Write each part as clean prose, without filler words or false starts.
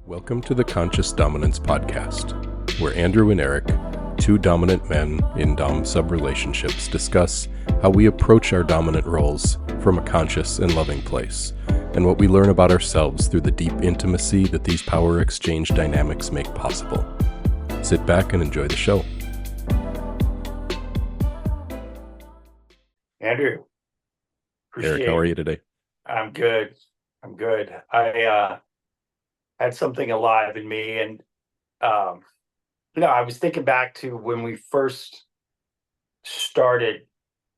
Welcome to the Conscious Dominance Podcast, where Andrew and Eric, two dominant men in dom-sub relationships, discuss how we approach our dominant roles from a conscious and loving place, and what we learn about ourselves through the deep intimacy that these power exchange dynamics make possible. Sit back and enjoy the show. Andrew, Eric, how are you today? I'm good. I had something alive in me, and I was thinking back to when we first started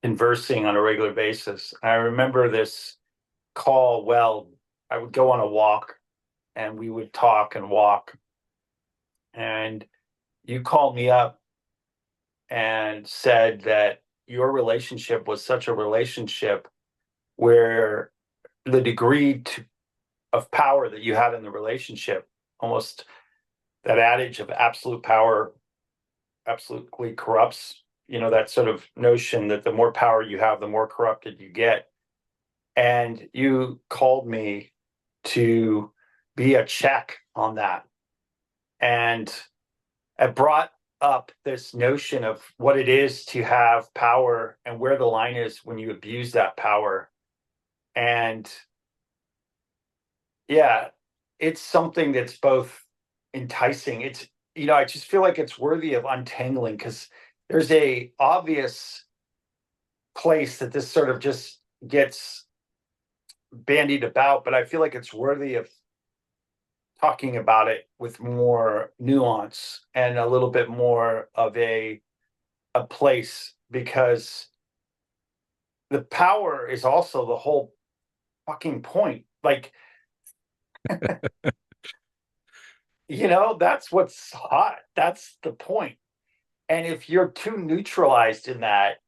conversing on a regular basis. I remember this call. Well, I would go on a walk, and we would talk and walk, and you called me up and said that your relationship was such a relationship where the degree of power that you had in the relationship, almost that adage of absolute power absolutely corrupts, that sort of notion that the more power you have, the more corrupted you get. And you called me to be a check on that. And it brought up this notion of what it is to have power and where the line is when you abuse that power. And yeah, it's something that's both enticing. I just feel like it's worthy of untangling, because there's a obvious place that this sort of just gets bandied about, but I feel like it's worthy of talking about it with more nuance and a little bit more of a place, because the power is also the whole fucking point. Like, that's what's hot. That's the point. And if you're too neutralized in that,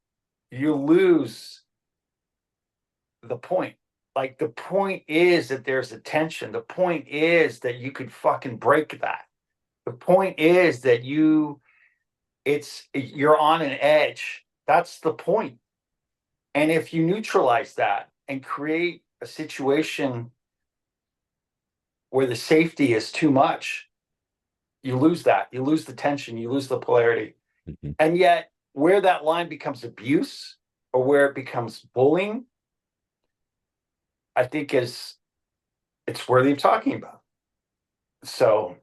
you lose the point. Like, the point is that there's a tension. The point is that you could fucking break that. The point is that you're on an edge. That's the point. And if you neutralize that and create a situation where the safety is too much, you lose that. You lose the tension. You lose the polarity. Mm-hmm. And yet, where that line becomes abuse or where it becomes bullying, I think it's worthy of talking about. So,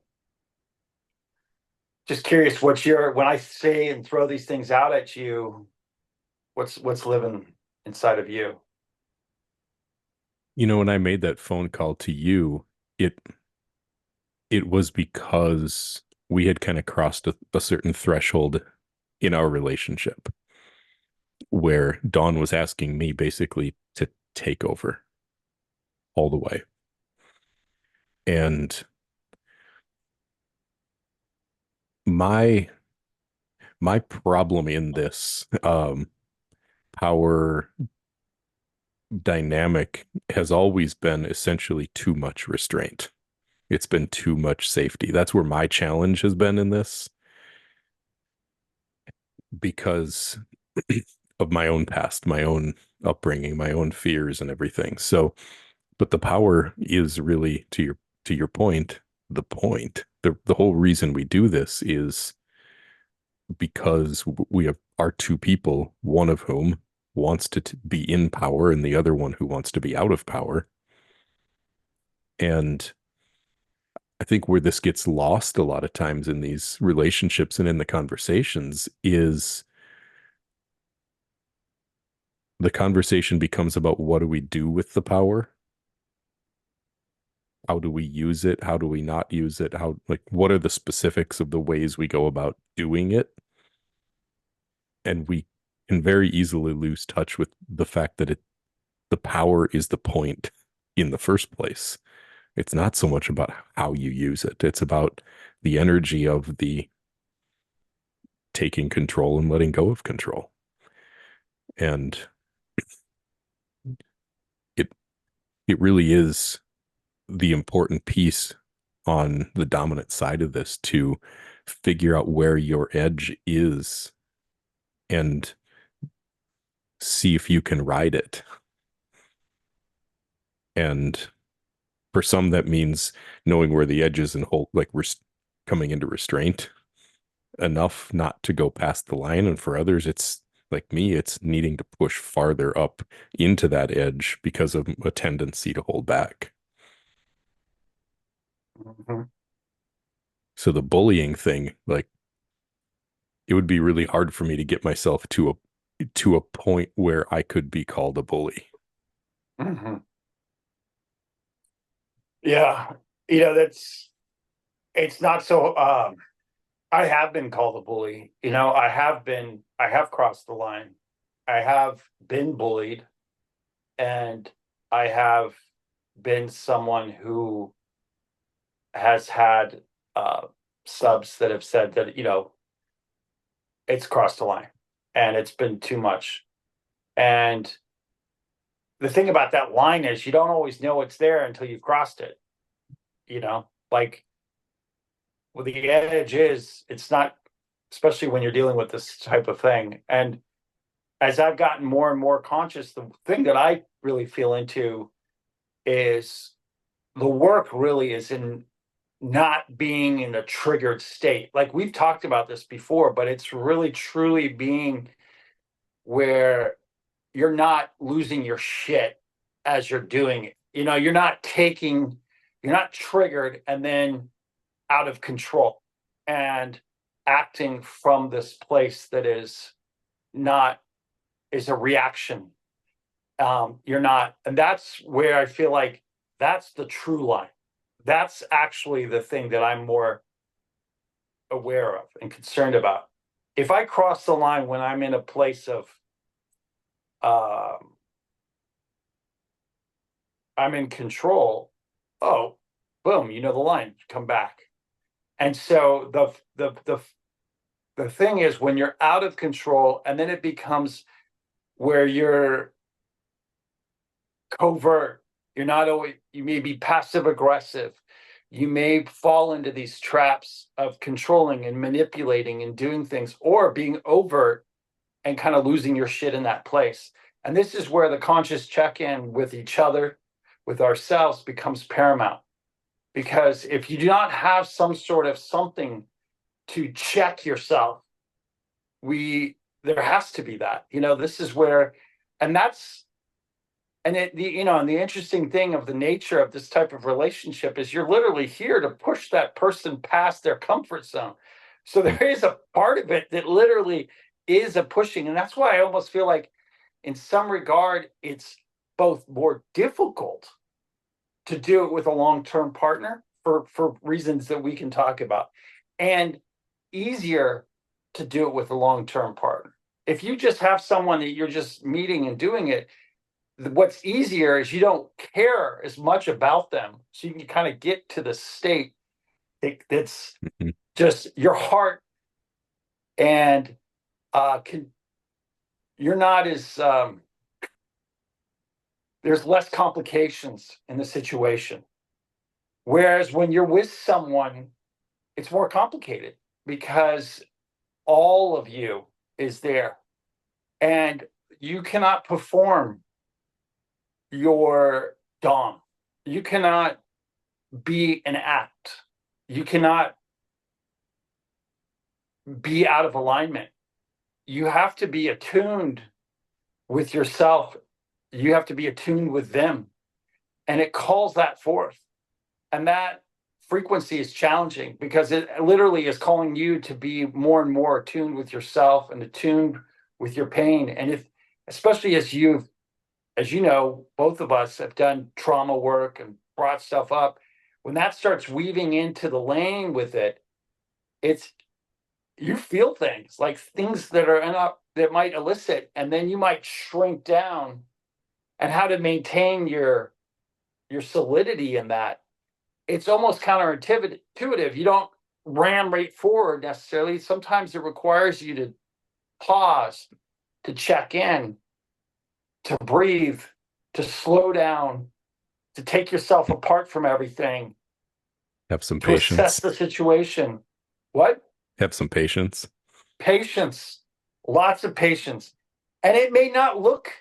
just curious, when I say and throw these things out at you, what's living inside of you? When I made that phone call to you, it was because we had kind of crossed a certain threshold in our relationship where Dawn was asking me basically to take over all the way. And my problem in this power dynamic has always been essentially too much restraint. It's been too much safety. That's where my challenge has been in this, because of my own past, my own upbringing, my own fears and everything. So, but the power is really, to your point, the point. The whole reason we do this is because we are two people, one of whom wants to be in power and the other one who wants to be out of power. And I think where this gets lost a lot of times in these relationships and in the conversations is the conversation becomes about, what do we do with the power? How do we use it? How do we not use it? What are the specifics of the ways we go about doing it? And we can very easily lose touch with the fact that the power is the point in the first place. It's not so much about how you use it. It's about the energy of the taking control and letting go of control. And it really is the important piece on the dominant side of this, to figure out where your edge is and see if you can ride it. And For some, that means knowing where the edge is and hold, like coming into restraint enough not to go past the line. And for others, it's like me, it's needing to push farther up into that edge because of a tendency to hold back. Mhm. So the bullying thing, like it would be really hard for me to get myself to a point where I could be called a bully. Mhm. Yeah, that's it's not so. I have been called a bully. I have crossed the line. I have been bullied, and I have been someone who has had subs that have said that, it's crossed the line and it's been too much. And the thing about that line is you don't always know it's there until you've crossed it, like well, the edge is, it's not, especially when you're dealing with this type of thing. And as I've gotten more and more conscious, the thing that I really feel into is the work really is in not being in a triggered state. Like we've talked about this before, but it's really truly being where you're not losing your shit as you're doing it. You're not triggered and then out of control and acting from this place that is not, is a reaction. You're not, and that's where I feel like that's the true line. That's actually the thing that I'm more aware of and concerned about. If I cross the line when I'm in a place of, um, I'm in control, oh, boom, you know the line, come back. And so the thing is when you're out of control and then it becomes where you're covert, you're not always, you may be passive aggressive, you may fall into these traps of controlling and manipulating and doing things or being overt and kind of losing your shit in that place. And this is where the conscious check-in with each other, with ourselves, becomes paramount. Because if you do not have some sort of something to check yourself, there has to be that. This is where, and that's, and and the interesting thing of the nature of this type of relationship is you're literally here to push that person past their comfort zone. So there is a part of it that literally is a pushing. And that's why I almost feel like in some regard, it's both more difficult to do it with a long-term partner for reasons that we can talk about, and easier to do it with a long-term partner. If you just have someone that you're just meeting and doing it, what's easier is you don't care as much about them. So you can kind of get to the state that's Mhm. just your heart and you're not as there's less complications in the situation. Whereas when you're with someone, it's more complicated because all of you is there and you cannot perform your dom. You cannot be an act. You cannot be out of alignment. You have to be attuned with yourself. You have to be attuned with them. And it calls that forth. And that frequency is challenging because it literally is calling you to be more and more attuned with yourself and attuned with your pain. And especially as you know, both of us have done trauma work and brought stuff up. When that starts weaving into the lane with it, it's, you feel things like things that are up that might elicit, and then you might shrink down. And how to maintain your solidity in that, it's almost counterintuitive. You don't ram right forward necessarily. Sometimes it requires you to pause, to check in, to breathe, to slow down, to take yourself apart from everything, Have some to assess patience. the situation. What? Have some patience. Patience, lots of patience. And it may not look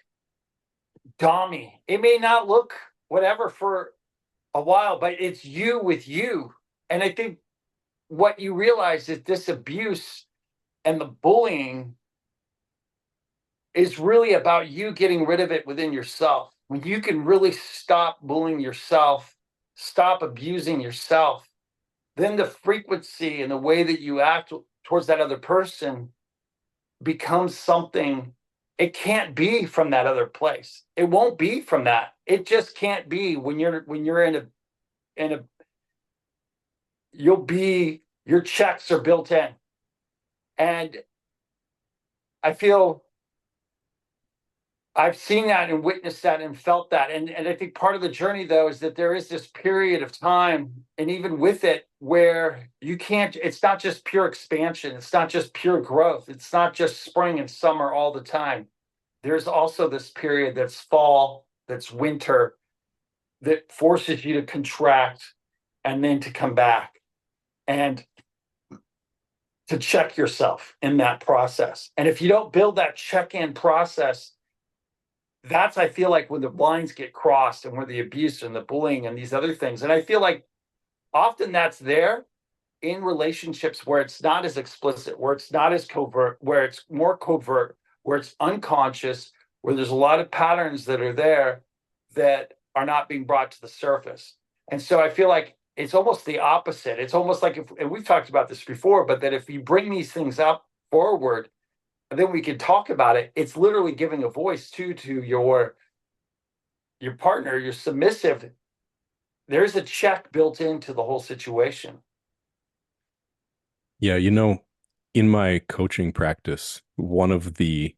dommy, it may not look whatever for a while, but it's you with you. And I think what you realize is this abuse and the bullying is really about you getting rid of it within yourself. When you can really stop bullying yourself, stop abusing yourself, then the frequency and the way that you act towards that other person becomes something. It can't be from that other place. It won't be from that. It just can't be when you're in a you'll be your checks are built in. And I feel I've seen that and witnessed that and felt that. And I think part of the journey, though, is that there is this period of time, and even with it, where you can't, it's not just pure expansion, it's not just pure growth, it's not just spring and summer all the time. There's also this period that's fall, that's winter, that forces you to contract and then to come back and to check yourself in that process. And if you don't build that check in process, that's I feel like when the lines get crossed and where the abuse and the bullying and these other things. And I feel like often that's there in relationships where it's not as explicit, where it's not as covert, where it's more covert, where it's unconscious, where there's a lot of patterns that are there that are not being brought to the surface. And so I feel like it's almost the opposite. It's almost like if, and we've talked about this before, but that if you bring these things up forward, and then we can talk about it. It's literally giving a voice to your partner, your submissive. There's a check built into the whole situation. Yeah, in my coaching practice, one of the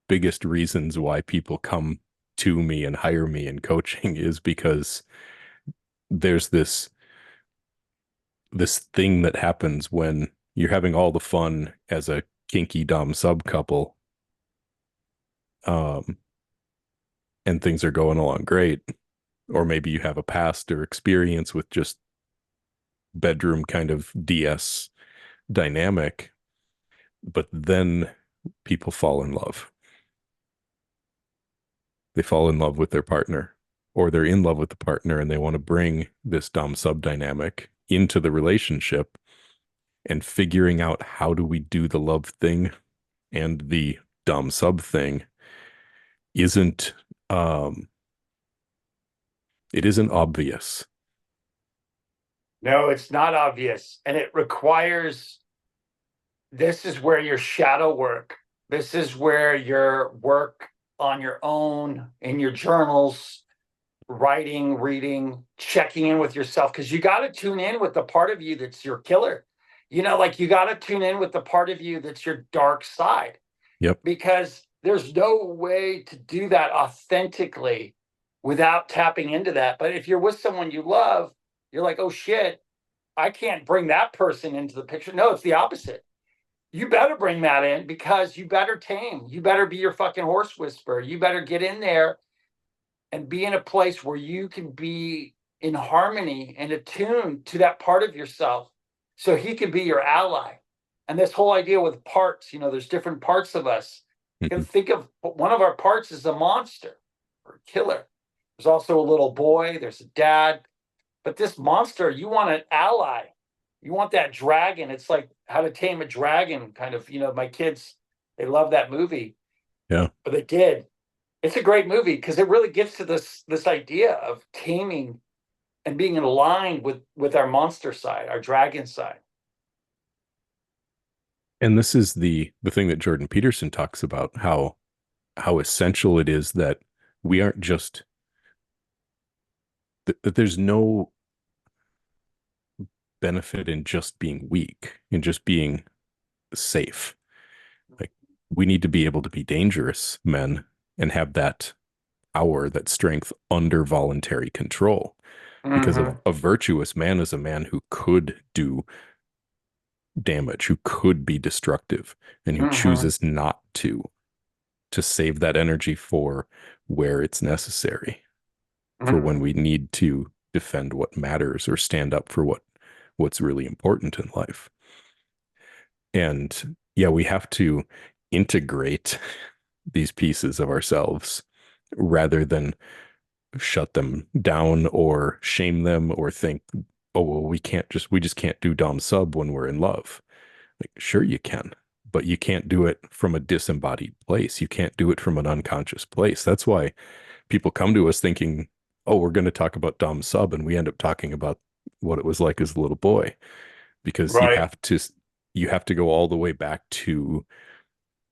biggest reasons why people come to me and hire me in coaching is because there's this thing that happens when you're having all the fun as a kinky dom sub couple, um, and things are going along great, or maybe you have a past or experience with just bedroom kind of DS dynamic, but then people fall in love. They fall in love with their partner, or they're in love with the partner and they want to bring this dom sub dynamic into the relationship, and figuring out how do we do the love thing and the dom sub thing isn't um it isn't obvious. No, it's not obvious. And it requires this is where your shadow work, this is where your work on your own in your journals, writing, reading, checking in with yourself, because you got to tune in with the part of you that's your killer. Like you got to tune in with the part of you that's your dark side, Yep. because there's no way to do that authentically without tapping into that. But if you're with someone you love, you're like, oh shit, I can't bring that person into the picture. No, it's the opposite. You better bring that in, because you better tame. You better be your fucking horse whisperer. You better get in there and be in a place where you can be in harmony and attuned to that part of yourself so he can be your ally. And this whole idea with parts, there's different parts of us. You can Mhm. think of one of our parts as a monster or a killer. There's also a little boy, there's a dad, but this monster, you want an ally. You want that dragon. It's like How to Tame a Dragon, kind of. My kids, they love that movie, Yeah. but they did. It's a great movie because it really gets to this idea of taming and being aligned with our monster side, our dragon side. And this is the thing that Jordan Peterson talks about, how essential it is that we aren't just that there's no benefit in just being weak and just being safe. Like, we need to be able to be dangerous men and have that power, that strength under voluntary control. Because Mm-hmm. a virtuous man is a man who could do damage, who could be destructive, and who Mm-hmm. chooses not to save that energy for where it's necessary, for when Mm-hmm. we need to defend what matters or stand up for what's really important in life. And yeah, we have to integrate these pieces of ourselves rather than shut them down or shame them or think, oh, well, we just can't do dom sub when we're in love. Like, sure you can, but you can't do it from a disembodied place. You can't do it from an unconscious place. That's why people come to us thinking, oh, we're going to talk about dom sub, and we end up talking about what it was like as a little boy, because Right. you have to go all the way back to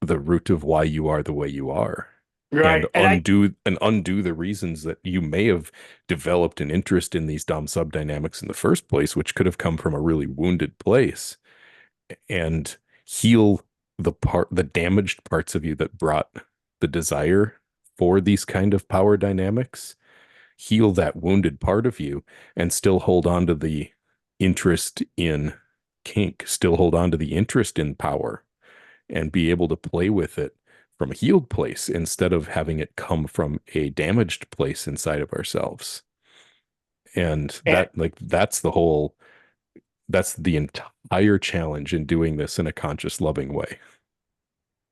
the root of why you are the way you are, and Right. And undo the reasons that you may have developed an interest in these dom sub dynamics in the first place, which could have come from a really wounded place, and heal the damaged parts of you that brought the desire for these kind of power dynamics, heal that wounded part of you, and still hold on to the interest in kink, still hold on to the interest in power, and be able to play with it from a healed place instead of having it come from a damaged place inside of ourselves. And and that's the entire challenge in doing this in a conscious, loving way.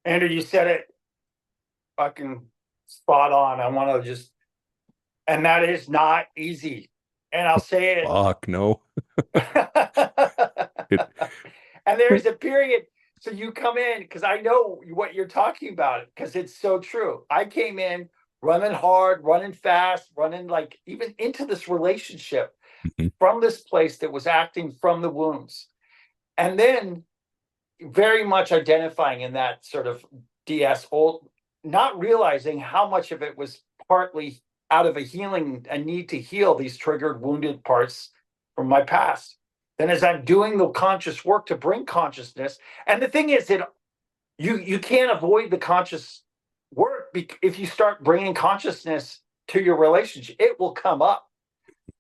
Andrew, you said it fucking spot on. I want to just, and that is not easy. And I'll say it. Fuck no. It, And there's a period. So you come in because I know what you're talking about because it's so true. I came in running hard, running fast, running like even into this relationship from this place that was acting from the wounds. And then very much identifying in that sort of DS old, not realizing how much of it was partly out of a need to heal these triggered, wounded parts from my past. Then, as I'm doing the conscious work to bring consciousness, and the thing is that you can't avoid the conscious work if you start bringing consciousness to your relationship, it will come up.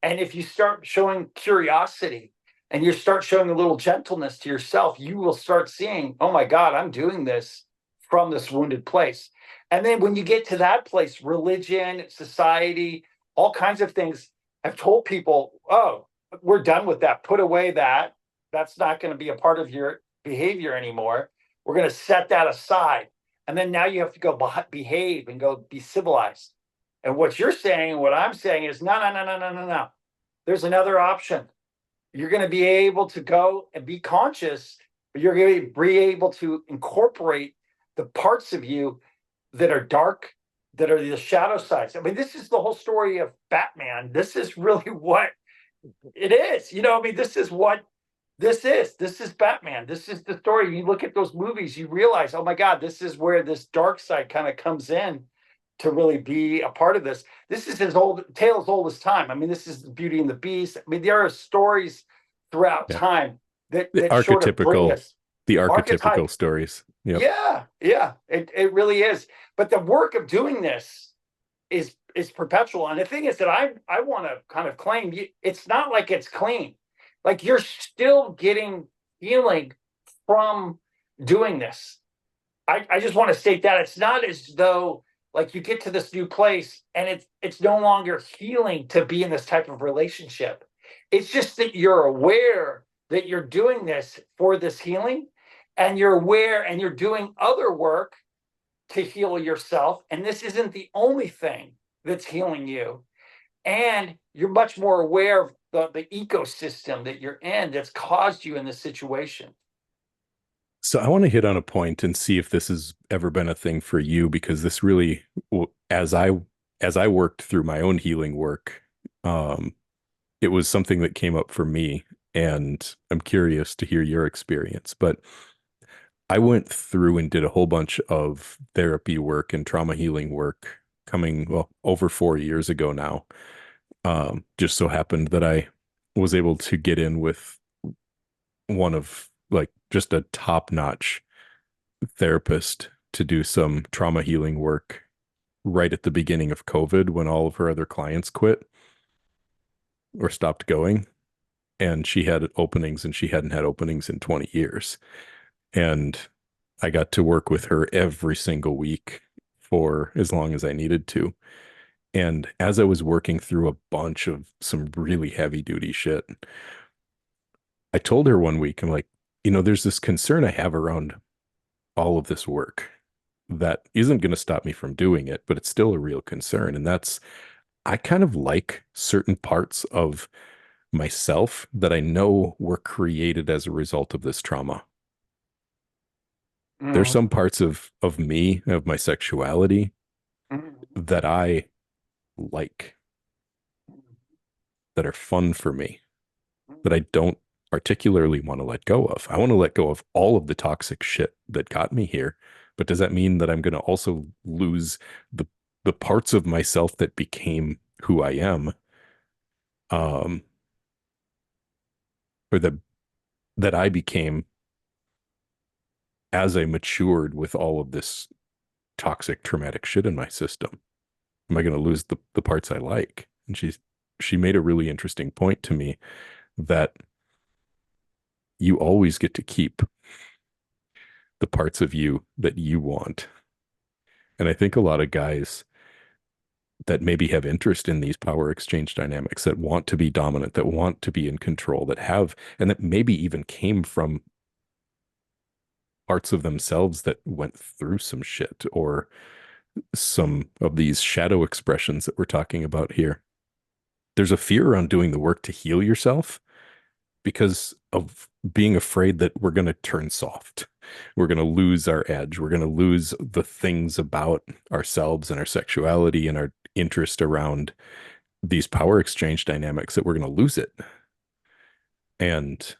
And if you start showing curiosity and you start showing a little gentleness to yourself, you will start seeing, oh my God, I'm doing this from this wounded place. And then when you get to that place, religion, society, all kinds of things, I've told people, oh, we're done with that. Put away that. That's not going to be a part of your behavior anymore. We're going to set that aside. And then now you have to go behave and go be civilized. And what you're saying, what I'm saying is no, no, no, no, no, no, no. There's another option. You're going to be able to go and be conscious, but you're going to be able to incorporate the parts of you that are dark, that are the shadow sides. I mean, this is the whole story of Batman. This is really what it is. You know, I mean, this is what this is. This is Batman. This is the story. You look at those movies, you realize, oh my God, this is where this dark side kind of comes in to really be a part of this. This is his old tale as old as time. I mean, this is the Beauty and the Beast. I mean, there are stories throughout yeah. time that The sort of bring archetypical, us the archetypical archetype. stories. Yep. Yeah, yeah, it really is. But the work of doing this is perpetual. And the thing is that I want to kind of claim it's not like it's clean. Like you're still getting healing from doing this. I just want to state that it's not as though like you get to this new place and it's no longer healing to be in this type of relationship. It's just that you're aware that you're doing this for this healing, and you're aware and you're doing other work to heal yourself. And this isn't the only thing that's healing you. And you're much more aware of the ecosystem that you're in that's caused you in this situation. So I want to hit on a point and see if this has ever been a thing for you, because this really, as I worked through my own healing work, um, it was something that came up for me, and I'm curious to hear your experience. But I went through and did a whole bunch of therapy work and trauma healing work coming, well, over 4 years ago now. Just so happened that I was able to get in with one of like just a top-notch therapist to do some trauma healing work right at the beginning of COVID when all of her other clients quit or stopped going. And she had openings and she hadn't had openings in 20 years. And I got to work with her every single week for as long as I needed to. And as I was working through a bunch of some really heavy duty shit, I told her one week, I'm like, there's this concern I have around all of this work that isn't going to stop me from doing it, but it's still a real concern. And that's, I kind of like certain parts of myself that I know were created as a result of this trauma. There's Mhm. some parts of me, of my sexuality Mhm. that I like, that are fun for me, that I don't particularly want to let go of. I want to let go of all of the toxic shit that got me here. But does that mean that I'm going to also lose the the parts of myself that became who I am, um, or that I became as I matured with all of this toxic, traumatic shit in my system? Am I going to lose the parts I like? And she made a really interesting point to me that you always get to keep the parts of you that you want. And I think a lot of guys that maybe have interest in these power exchange dynamics, that want to be dominant, that want to be in control, that have, and that maybe even came from parts of themselves that went through some shit, or some of these shadow expressions that we're talking about here. There's a fear around doing the work to heal yourself because of being afraid that we're going to turn soft. We're going to lose our edge. We're going to lose the things about ourselves and our sexuality and our interest around these power exchange dynamics, that we're going to lose it. And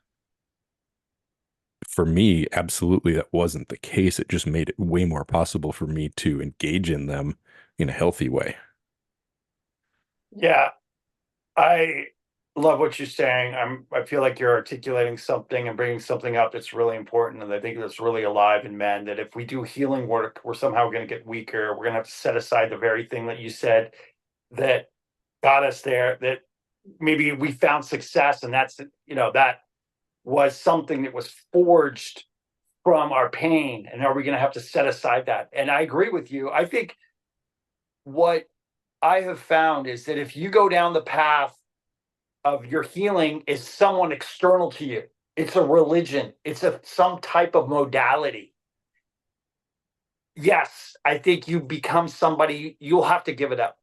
for me, absolutely, that wasn't the case. It just made it way more possible for me to engage in them in a healthy way. Yeah, I love what you're saying. I feel like you're articulating something and bringing something up that's really important, and I think that's really alive in men. That if we do healing work, we're somehow going to get weaker. We're going to have to set aside the very thing that you said that got us there. That maybe we found success, and that's that was something that was forged from our pain. And are we going to have to set aside that? And I agree with you. I think what I have found is that if you go down the path of your healing is someone external to you. It's a religion. It's some type of modality. Yes, I think you become somebody, you'll have to give it up,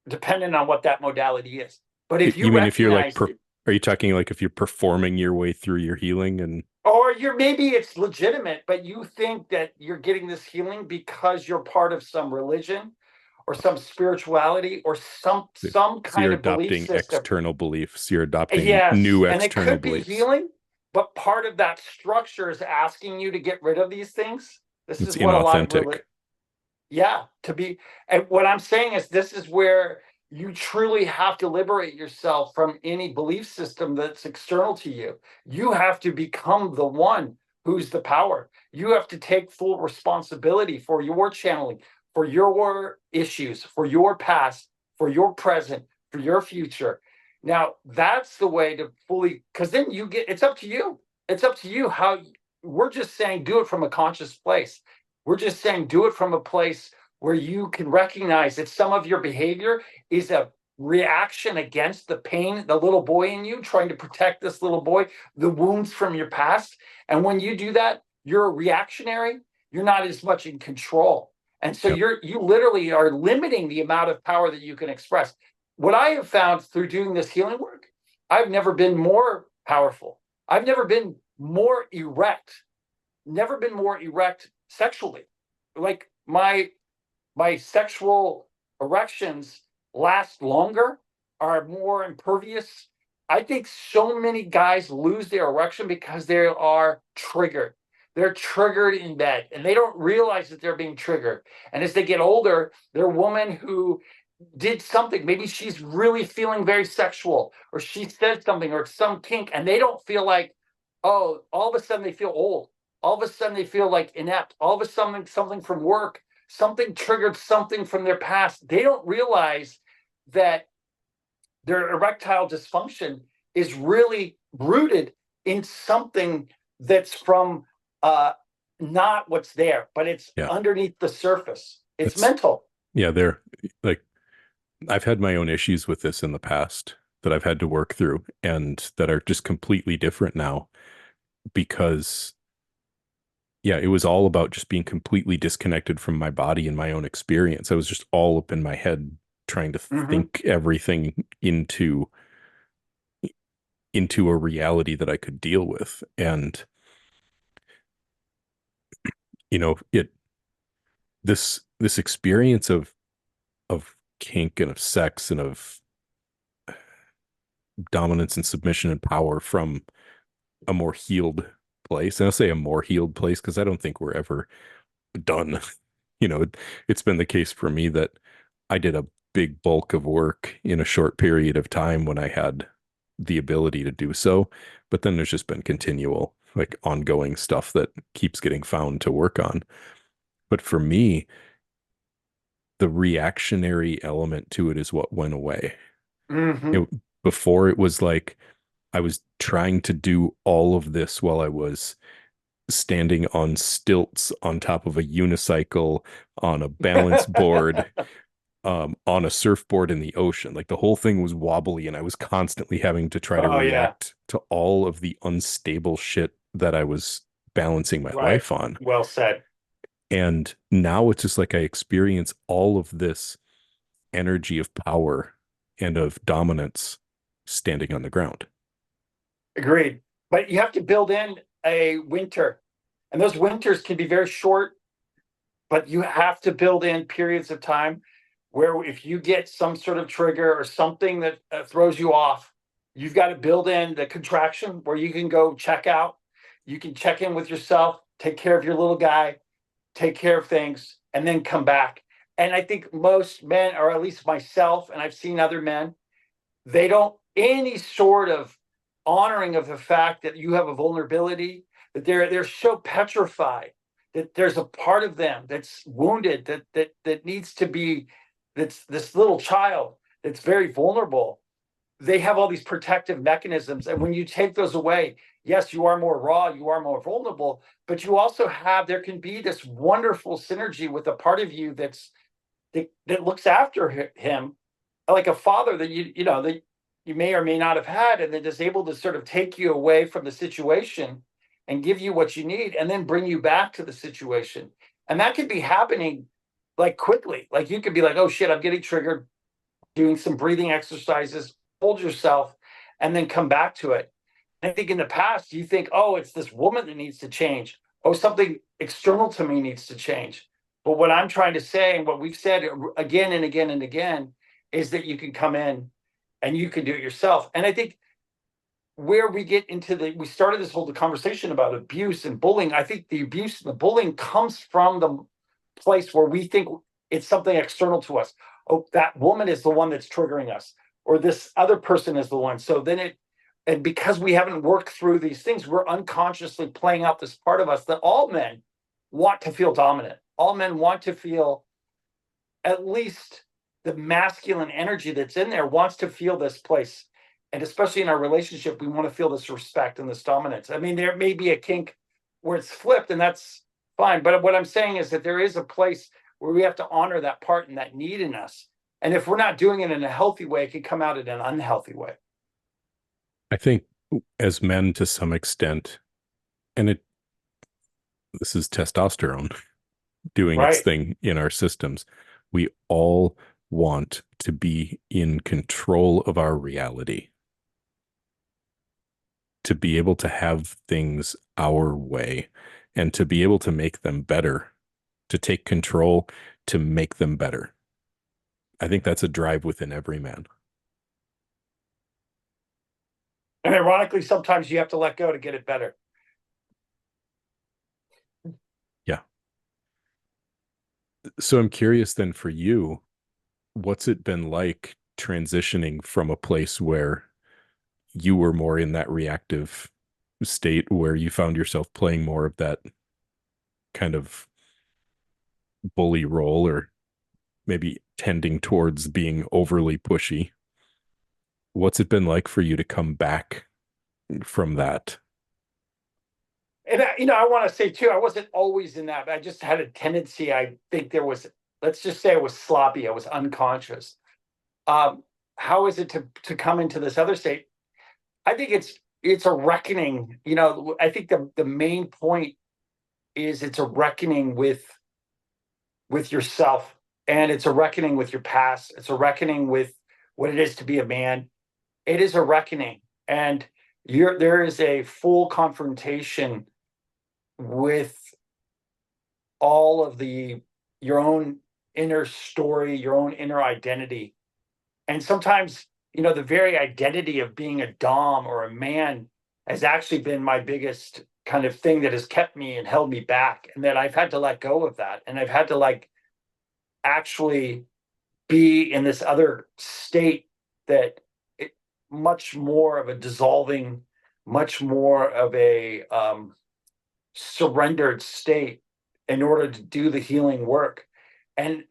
depending on what that modality is. But if you You mean if you're like, recognize it, are you talking like if you're performing your way through your healing and or you're maybe it's legitimate, but you think that you're getting this healing because you're part of some religion or some spirituality or some so you're kind of belief adopting system. external beliefs, you're adopting Yes, new and it external could be beliefs. healing, but part of that structure is asking you to get rid of these things. This It's is what a lot of inauthentic. yeah, to be, and what I'm saying is this is where you truly have to liberate yourself from any belief system that's external to you. You have to become the one who's the power. You have to take full responsibility for your channeling, for your issues, for your past, for your present, for your future. Now, that's the way to fully, because then you get, it's up to you. It's up to you how, we're just saying do it from a conscious place. We're just saying do it from a place where you can recognize that some of your behavior is a reaction against the pain, the little boy in you trying to protect this little boy, the wounds from your past. And when you do that, you're reactionary, you're not as much in control. And so Yep. you literally are limiting the amount of power that you can express. What I have found through doing this healing work, I've never been more powerful. I've never been more erect, never been more erect sexually. Like my sexual erections last longer, are more impervious. I think so many guys lose their erection because they are triggered. They're triggered in bed and they don't realize that they're being triggered. And as they get older, they're a woman who did something. Maybe she's really feeling very sexual, or she said something, or some kink, and they don't feel like, oh, all of a sudden they feel old. All of a sudden they feel like inept. All of a sudden, something from work, something triggered something from their past. They don't realize that their erectile dysfunction is really rooted in something that's from uh, not what's there, but it's Yeah. underneath the surface. It's That's, mental. yeah, they're like, I've had my own issues with this in the past that I've had to work through, and that are just completely different now because, yeah, it was all about just being completely disconnected from my body and my own experience. I was just all up in my head trying to Hmm. think everything into a reality that I could deal with. And, it this experience of kink and of sex and of dominance and submission and power from a more healed place. And I'll say a more healed place because I don't think we're ever done. It's been the case for me that I did a big bulk of work in a short period of time when I had the ability to do so. But then there's just been continual, like ongoing stuff that keeps getting found to work on. But for me, the reactionary element to it is what went away. Hmm. It, Before it was like I was trying to do all of this while I was standing on stilts on top of a unicycle on a balance board on a surfboard in the ocean. Like the whole thing was wobbly, and I was constantly having to try to Oh yeah, react to all of the unstable shit that I was balancing my right. life on. Well said. And now it's just like I experience all of this energy of power and of dominance standing on the ground. Agreed. But you have to build in a winter, and those winters can be very short, but you have to build in periods of time where if you get some sort of trigger or something that throws you off, you've got to build in the contraction where you can go check out. You can check in with yourself, take care of your little guy, take care of things, and then come back. And I think most men, or at least myself, and I've seen other men, they don't any sort of honoring of the fact that you have a vulnerability, that they're so petrified that there's a part of them that's wounded, that needs to be, that's this little child that's very vulnerable. They have all these protective mechanisms, and when you take those away, yes, you are more raw, you are more vulnerable, but you also have, there can be this wonderful synergy with a part of you that looks after him, like a father that that you may or may not have had, and that is able to sort of take you away from the situation and give you what you need, and then bring you back to the situation. And that could be happening like quickly. Like you could be like, oh shit, I'm getting triggered, doing some breathing exercises, hold yourself, and then come back to it. I think in the past, you think, oh, it's this woman that needs to change. Oh, something external to me needs to change. But what I'm trying to say, and what we've said again and again and again, is that you can come in and you can do it yourself. And I think where we get into we started this whole conversation about abuse and bullying. I think the abuse and the bullying comes from the place where we think it's something external to us. Oh, that woman is the one that's triggering us, or this other person is the one. So then and because we haven't worked through these things, we're unconsciously playing out this part of us that all men want to feel dominant. All men want to feel, at least the masculine energy that's in there wants to feel this place. And especially in our relationship, we want to feel this respect and this dominance. I mean, there may be a kink where it's flipped, and that's fine. But what I'm saying is that there is a place where we have to honor that part and that need in us. And if we're not doing it in a healthy way, it can come out in an unhealthy way. I think as men to some extent, and this is testosterone doing its Right. thing in our systems, we all want to be in control of our reality, to be able to have things our way and to be able to make them better, to take control, to make them better. I think that's a drive within every man. And ironically, sometimes you have to let go to get it better. Yeah. So I'm curious then for you, what's it been like transitioning from a place where you were more in that reactive state where you found yourself playing more of that kind of bully role or maybe tending towards being overly pushy? What's it been like for you to come back from that? And I want to say too, I wasn't always in that. I just had a tendency. I think there was, let's just say I was sloppy. I was unconscious. How is it to come into this other state? I think it's a reckoning. I think the main point is it's a reckoning with yourself. and it's a reckoning with your past. It's a reckoning with what it is to be a man. It is a reckoning, and there is a full confrontation with all of the your own inner story, your own inner identity. And sometimes, the very identity of being a dom or a man has actually been my biggest kind of thing that has kept me and held me back, and that I've had to let go of that, and I've had to like actually be in this other state that it, much more of a dissolving, much more of a surrendered state in order to do the healing work. And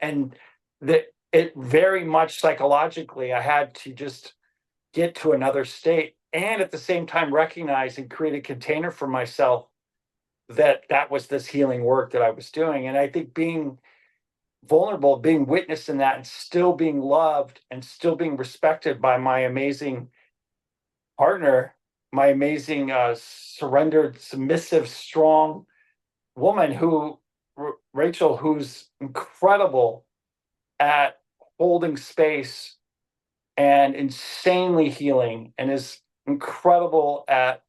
that it very much psychologically I had to just get to another state, and at the same time recognize and create a container for myself that that was this healing work that I was doing. And I think being vulnerable, being witnessed in that, and still being loved and still being respected by my amazing partner, my amazing surrendered, submissive, strong woman who, Rachel, who's incredible at holding space and insanely healing, and is incredible at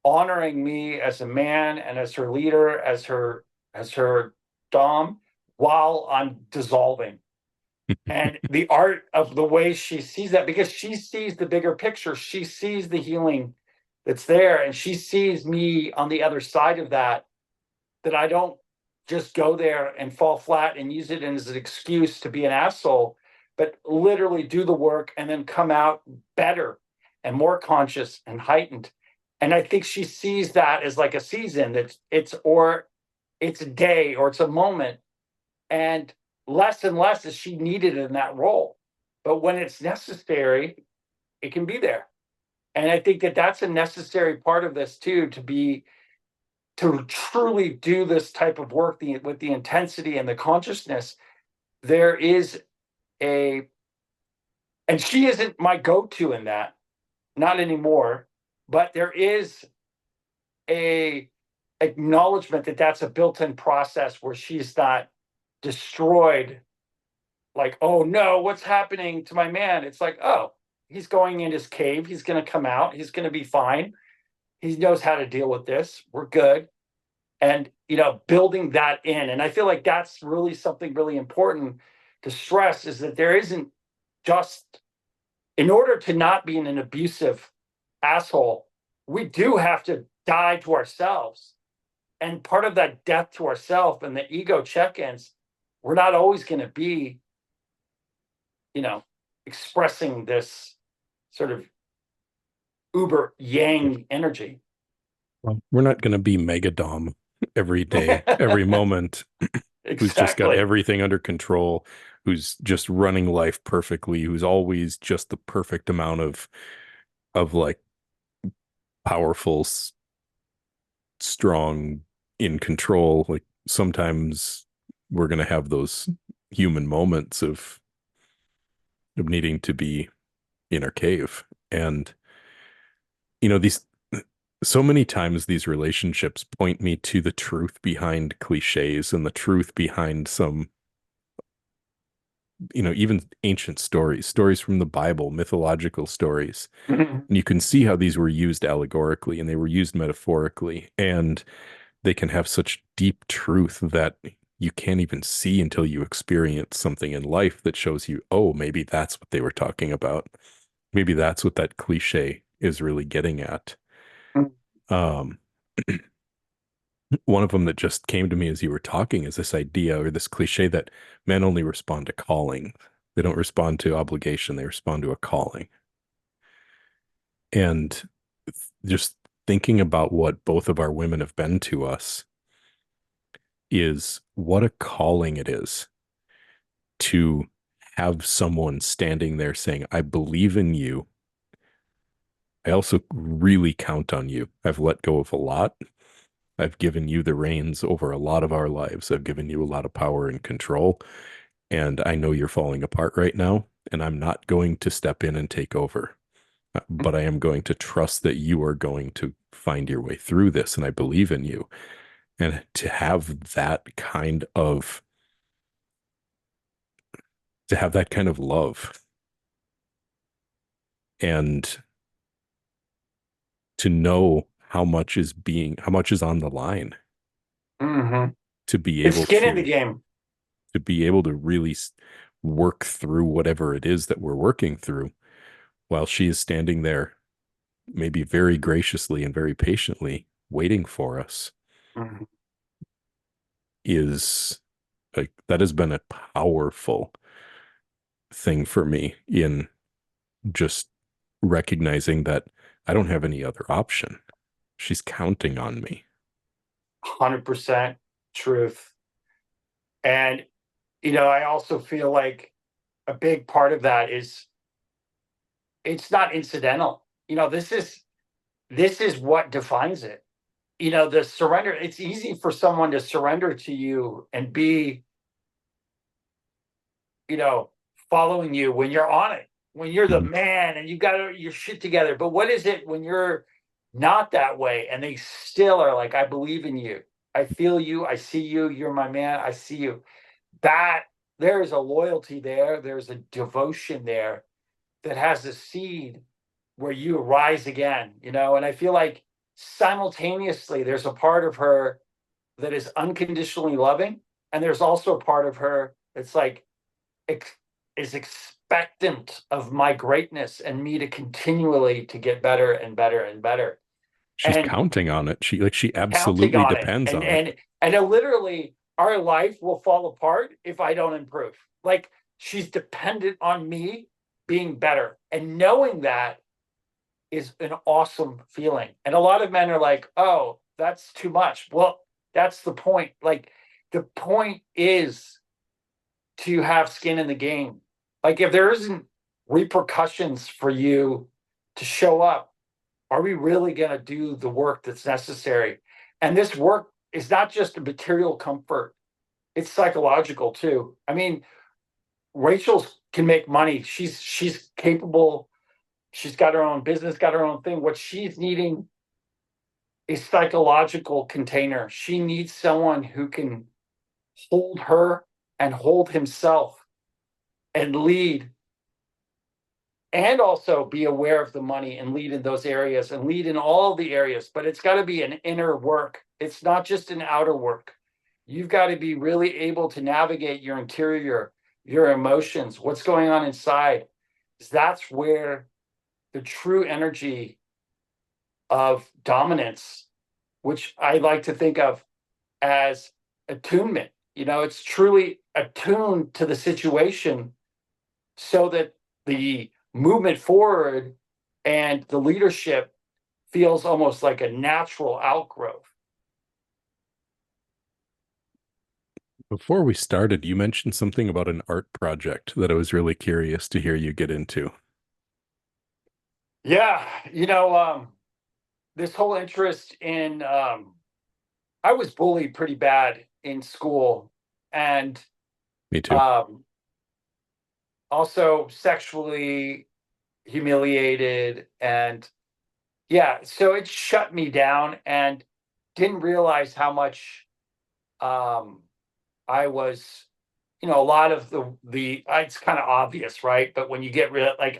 honoring me as a man and as her leader, as her dom, while I'm dissolving. And the art of the way she sees that, because she sees the bigger picture, she sees the healing that's there, and she sees me on the other side of that, that I don't just go there and fall flat and use it as an excuse to be an asshole, but literally do the work and then come out better and more conscious and heightened. And I think she sees that as like a season, that it's a day, or it's a moment, and less is she needed in that role. But when it's necessary, it can be there. And I think that that's a necessary part of this too, to truly do this type of work with the intensity and the consciousness. There is a, and she isn't my go-to in that, not anymore, but there is a acknowledgement that that's a built-in process where she's not destroyed, like, oh no, what's happening to my man? It's like, oh, he's going in his cave, he's going to come out, he's going to be fine, he knows how to deal with this, we're good. And building that in, and I feel like that's really something really important to stress, is that there isn't just, in order to not be in an abusive asshole, we do have to die to ourselves. And part of that death to ourselves and the ego check-ins, we're not always going to be expressing this sort of uber yang energy. Well, we're not going to be Megadom every day, every moment, who's just got Exactly. everything under control, who's just running life perfectly, who's always just the perfect amount of like powerful, strong, in control. Like sometimes we're going to have those human moments of needing to be in our cave. And these, so many times these relationships point me to the truth behind cliches and the truth behind some, even ancient stories from the Bible, mythological stories. Mhm. And you can see how these were used allegorically and they were used metaphorically, and they can have such deep truth that you can't even see until you experience something in life that shows you, oh, maybe that's what they were talking about. Maybe that's what that cliche is really getting at. Um, One of them that just came to me as you were talking is this idea, or this cliche, that men only respond to calling. They don't respond to obligation, they respond to a calling. And just thinking about what both of our women have been to us, is what a calling it is to have someone standing there saying, I believe in you. I also really count on you. I've let go of a lot. I've given you the reins over a lot of our lives. I've given you a lot of power and control. And I know you're falling apart right now. And I'm not going to step in and take over. But I am going to trust that you are going to find your way through this. And I believe in you. And to have that kind of to have that kind of love and to know how much is on the line Hmm. to be It's able skin in the to game. really work through whatever it is that we're working through while she is standing there maybe very graciously and very patiently waiting for us Mhm. is like that has been a powerful thing for me in just recognizing that I don't have any other option. She's counting on me. 100% truth. And, I also feel like a big part of that is it's not incidental. This is what defines it. The surrender, it's easy for someone to surrender to you and be, you know, following you when you're on it, when you're the Mhm. man and you got your shit together. But what is it when you're not that way and they still are like, I believe in you. I feel you. I see you. You're my man. I see you. That there is a loyalty there. There's a devotion there that has a seed where you rise again, and I feel like simultaneously there's a part of her that is unconditionally loving, and there's also a part of her that's like ex- is expectant of my greatness and me to continually to get better and better and better She's and counting on it. She counting absolutely on it, depends and on it. and and literally our life will fall apart if I don't improve. Like, she's dependent on me being better, and knowing that is an awesome feeling. And a lot of men are like, oh, that's too much. Well, that's the point. Like, the point is to have skin in the game. Like, if there isn't repercussions for you to show up, are we really going to do the work that's necessary? And this work is not just a material comfort, it's psychological too. I mean, Rachel can make money. She's capable. She's got her own business, got her own thing. What she's needing a psychological container. She needs someone who can hold her and hold himself and lead, and also be aware of the money and lead in those areas and lead in all the areas. But it's got to be an inner work. It's not just an outer work. You've got to be really able to navigate your interior, your emotions, what's going on inside. That's where the true energy of dominance, which I like to think of as attunement. It's truly attuned to the situation so that the movement forward and the leadership feels almost like a natural outgrowth. Before we started, you mentioned something about an art project that I was really curious to hear you get into. Yeah, this whole interest in I was bullied pretty bad in school, and Me too. um, also sexually humiliated, and yeah, so it shut me down, and didn't realize how much um, I was, a lot of the it's kind of obvious, right? But when you get real, like,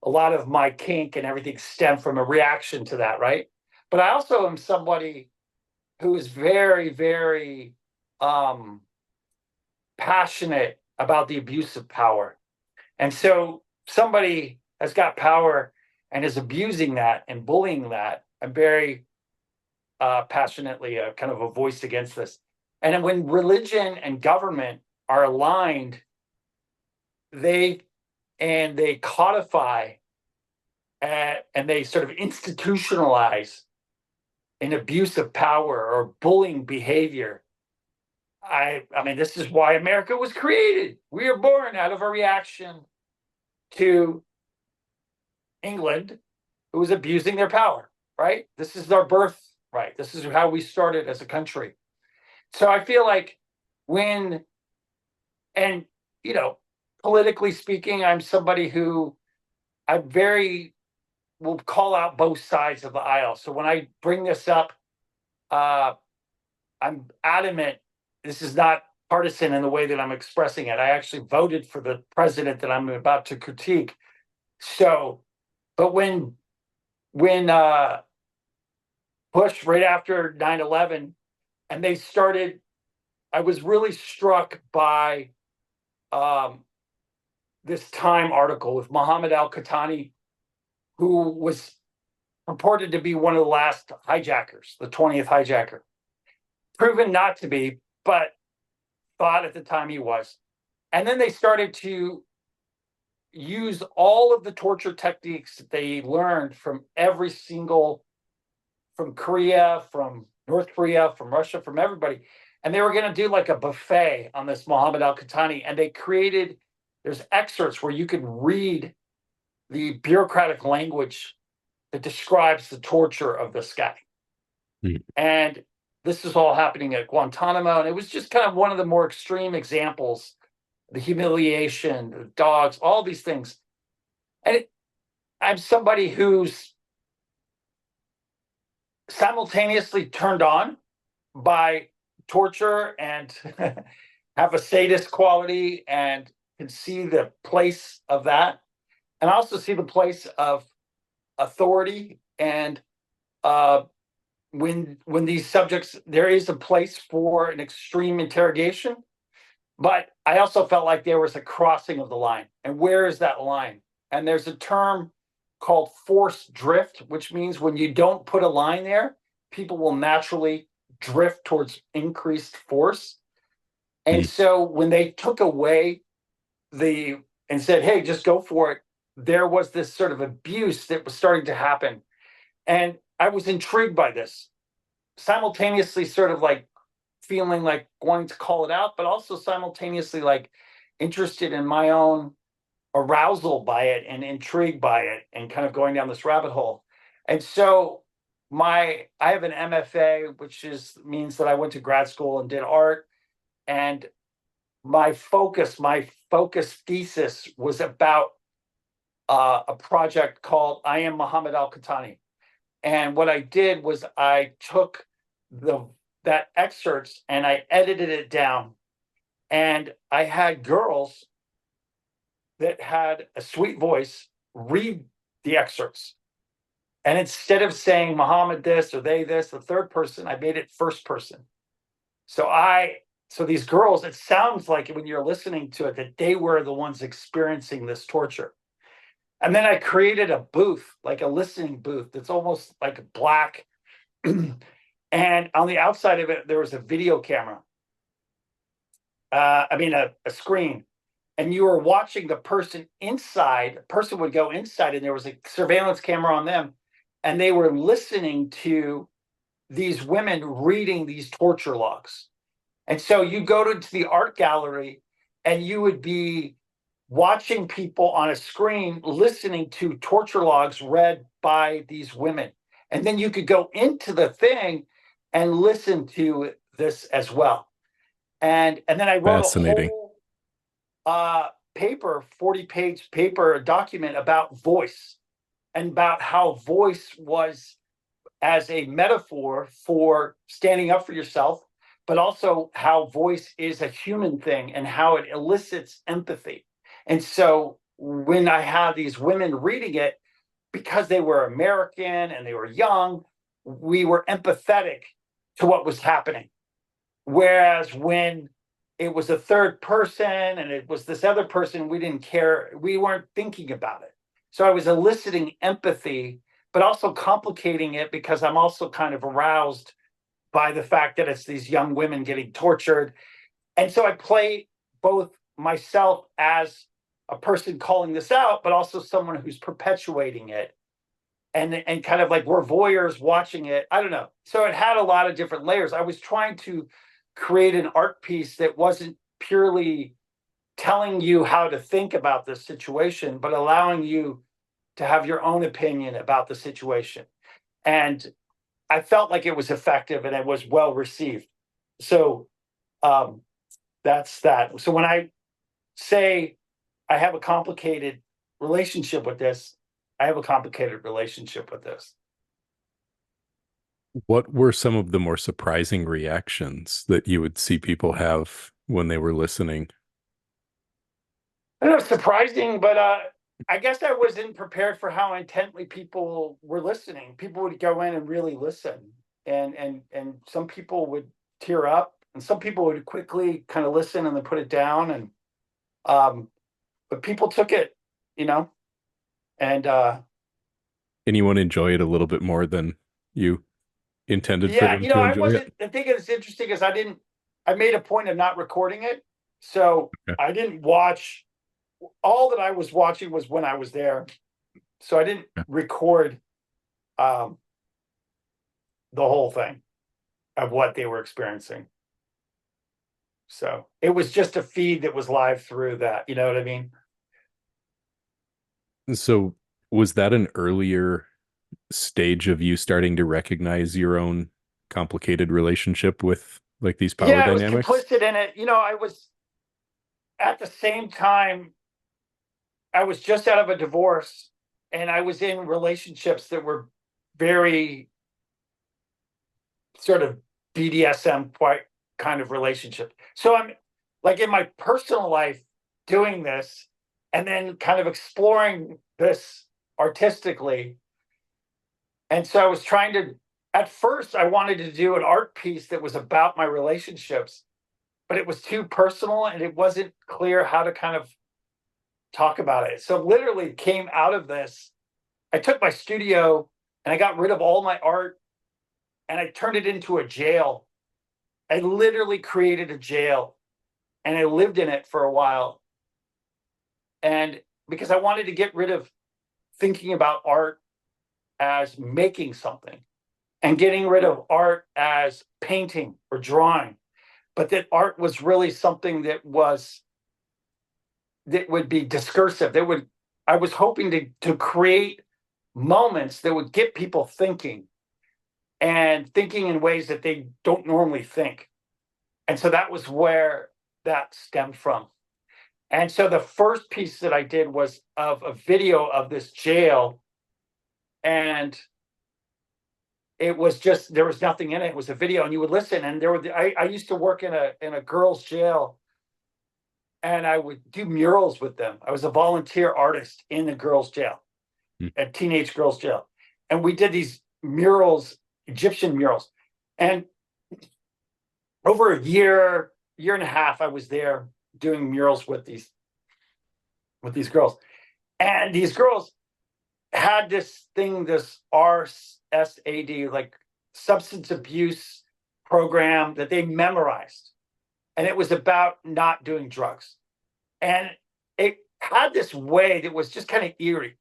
a lot of my kink and everything stemmed from a reaction to that, right? But I also am somebody who is very, very um, passionate about the abuse of power. And so somebody has got power and is abusing that and bullying that. I'm very passionately kind of a voice against this. And when religion and government are aligned, they they codify and they sort of institutionalize an abuse of power or bullying behavior. I mean, this is why America was created. We are born out of a reaction to England, who was abusing their power, right? This is our birth, right? This is how we started as a country. So I feel like when, and, you know, politically speaking, I'm somebody who I'm very, will call out both sides of the aisle. So when I bring this up, uh, I'm adamant this is not partisan in the way that I'm expressing it. I actually voted for the president that I'm about to critique. So, but when Bush, right after 9/11, and they started, I was really struck by um, this Time article with Muhammad al-Qahtani, who was purported to be one of the last hijackers, the 20th hijacker. Proven not to be, but thought at the time he was. And then they started to use all of the torture techniques that they learned from every single, from Korea, from North Korea, from Russia, from everybody. And they were going to do like a buffet on this Muhammad al-Qahtani. And they created, there's excerpts where you could read the bureaucratic language that describes the torture of this guy. Mm. And this is all happening at Guantanamo. And it was just kind of one of the more extreme examples, the humiliation, the dogs, all these things. And I'm somebody who's simultaneously turned on by torture and have a sadist quality and can see the place of that. And I also see the place of authority and when these subjects, there is a place for an extreme interrogation, but I also felt like there was a crossing of the line. And where is that line? And there's a term called forced drift, which means when you don't put a line there, people will naturally drift towards increased force. And Mm. so when they took away the and said, hey, just go for it, there was this sort of abuse that was starting to happen. And I was intrigued by this, simultaneously sort of like feeling like wanting to call it out, but also simultaneously like interested in my own arousal by it and intrigued by it and kind of going down this rabbit hole. And so I have an MFA, which is means that I went to grad school and did art. And my focus thesis was about a project called I Am Muhammad al-Qahtani. And what I did was I took that excerpts and I edited it down. And I had girls that had a sweet voice read the excerpts. And instead of saying Muhammad this or they this, the third person, I made it first person. So so these girls, it sounds like when you're listening to it that they were the ones experiencing this torture. And then I created a booth, like a listening booth that's almost like black. And on the outside of it, there was a video camera. A screen. And you were watching the person inside. The person would go inside, and there was a surveillance camera on them. And they were listening to these women reading these torture logs. And so you go to the art gallery, and you would be watching people on a screen listening to torture logs read by these women. And then you could go into the thing and listen to this as well. And then I wrote a Fascinating. whole paper, 40-page paper, document about voice and about how voice was as a metaphor for standing up for yourself, but also how voice is a human thing and how it elicits empathy. And so when I had these women reading it, because they were American and they were young, we were empathetic to what was happening. Whereas when it was a third person and it was this other person, we didn't care. We weren't thinking about it. So I was eliciting empathy, but also complicating it because I'm also kind of aroused by the fact that it's these young women getting tortured. And so I play both myself as a person calling this out, but also someone who's perpetuating it. And kind of like we're voyeurs watching it. I don't know. So it had a lot of different layers. I was trying to create an art piece that wasn't purely telling you how to think about this situation, but allowing you to have your own opinion about the situation. And I felt like it was effective and it was well received. So that's that. So when I say I have a complicated relationship with this, I have a complicated relationship with this. What were some of the more surprising reactions that you would see people have when they were listening? I don't know, surprising, but I guess I wasn't prepared for how intently people were listening. People would go in and really listen, and some people would tear up, and some people would quickly kind of listen and then put it down, and um, but people took it, you know, and Anyone enjoy it a little bit more than you intended for yeah, them to I enjoy it? wasn't. The thing that's interesting is I didn't. I made a point of not recording it, so Okay. I didn't watch. All that I was watching was when I was there, so I didn't Yeah. record um, the whole thing of what they were experiencing. So it was just a feed that was live through that. You know what I mean? So was that an earlier stage of you starting to recognize your own complicated relationship with like these power Yeah, I was dynamics? complicit in it. I was at the same time, I was just out of a divorce and I was in relationships that were very sort of BDSM quite kind of relationship. So I'm like in my personal life doing this and then kind of exploring this artistically. And so I was trying to, at first, I wanted to do an art piece that was about my relationships, but it was too personal and it wasn't clear how to kind of talk about it. So literally it came out of this. I took my studio and I got rid of all my art and I turned it into a jail. I literally created a jail and I lived in it for a while. And because I wanted to get rid of thinking about art as making something and getting rid of art as painting or drawing, but that art was really something that would be discursive. That would I was hoping to create moments that would get people thinking and thinking in ways that they don't normally think. And so that was where that stemmed from. And so the first piece that I did was of a video of this jail, and it was just there was nothing in it. It was a video, and you would listen. And there were I used to work in a girls' jail, and I would do murals with them. I was a volunteer artist in the girls' jail, Hmm. a teenage girls' jail, and we did these murals, Egyptian murals, and over a year and a half, I was there doing murals with these girls, and these girls had this thing, this RSAD, like substance abuse program that they memorized. And it was about not doing drugs. And it had this way that was just kind of eerie.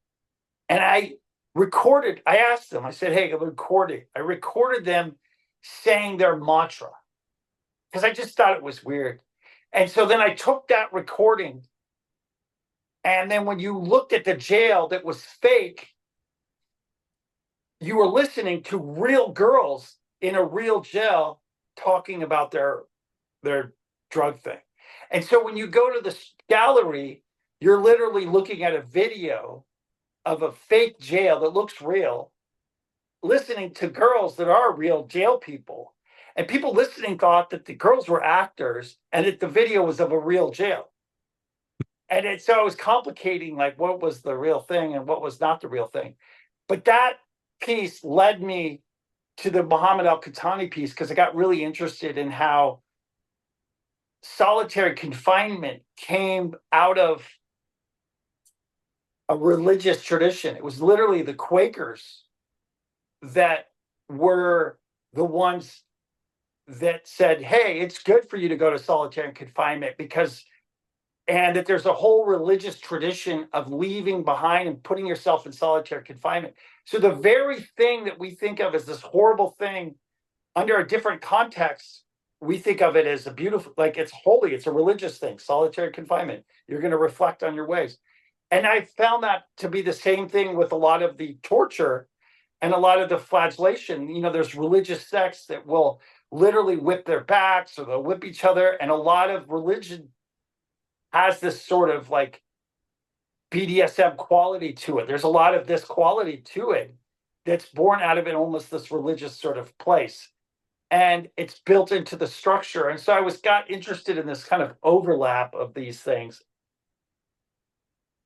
And I asked them, I said, hey, I recorded them saying their mantra because I just thought it was weird. And so then I took that recording. And then when you looked at the jail that was fake, you were listening to real girls in a real jail talking about their drug thing. And so when you go to the gallery, you're literally looking at a video of a fake jail that looks real, listening to girls that are real jail people. And people listening thought that the girls were actors and that the video was of a real jail. So it was complicating like what was the real thing and what was not the real thing. But that piece led me to the Muhammad al-Qahtani piece because I got really interested in how solitary confinement came out of a religious tradition. It was literally the Quakers that were the ones that said, hey, it's good for you to go to solitary confinement because and that there's a whole religious tradition of leaving behind and putting yourself in solitary confinement. So the very thing that we think of as this horrible thing under a different context, we think of it as a beautiful, like it's holy, it's a religious thing, solitary confinement. You're going to reflect on your ways. And I found that to be the same thing with a lot of the torture and a lot of the flagellation. There's religious sects that will literally whip their backs or they'll whip each other. And a lot of religion has this sort of like BDSM quality to it. There's a lot of this quality to it that's born out of it, almost this religious sort of place. and it's built into the structure. And so I was got interested in this kind of overlap of these things.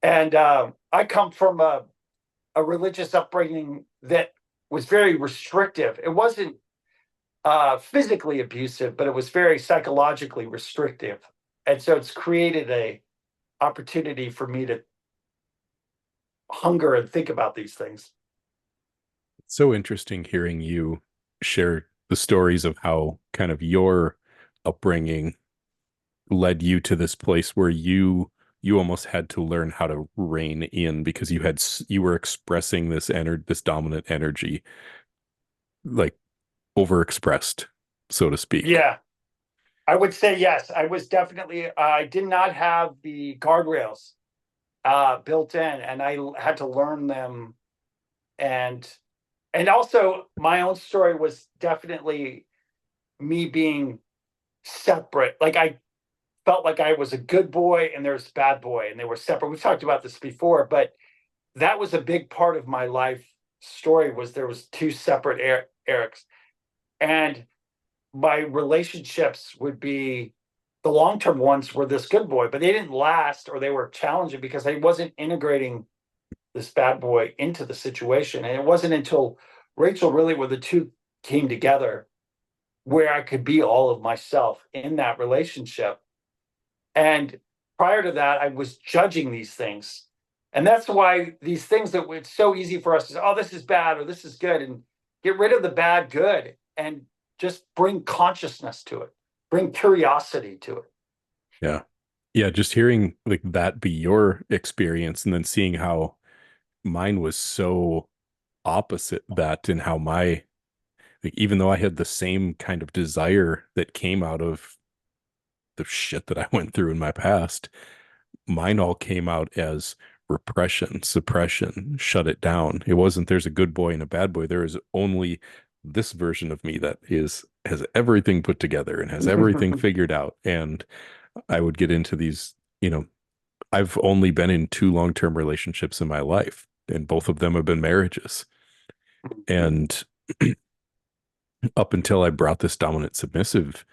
And I come from a religious upbringing that was very restrictive. It wasn't physically abusive, but it was very psychologically restrictive. And so it's created a opportunity for me to hunger and think about these things. It's so interesting hearing you share the stories of how kind of your upbringing led you to this place where you almost had to learn how to rein in because you were expressing this dominant energy, like overexpressed, so to speak. Yeah, I would say yes. I was definitely, I did not have the guardrails built in, and I had to learn them. And also my own story was definitely me being separate. Like I felt like I was a good boy and there's bad boy, and they were separate. We've talked about this before, but that was a big part of my life story. Was there was two separate Erics, and my relationships would be the long-term ones were this good boy, but they didn't last, or they were challenging because I wasn't integrating this bad boy into the situation. And it wasn't until Rachel really where the two came together where I could be all of myself in that relationship. And prior to that, I was judging these things. And that's why these things that it's so easy for us to say, oh, this is bad or this is good, and get rid of the bad good and just bring consciousness to it, bring curiosity to it. Yeah. Yeah, just hearing like that be your experience and then seeing how mine was so opposite that and how my like even though I had the same kind of desire that came out of the shit that I went through in my past, mine all came out as repression, suppression, shut it down. It wasn't there's a good boy and a bad boy. There is only this version of me that has everything put together and has everything figured out. And I would get into these. I've only been in two long-term relationships in my life, and both of them have been marriages. And up until I brought this dominant submissive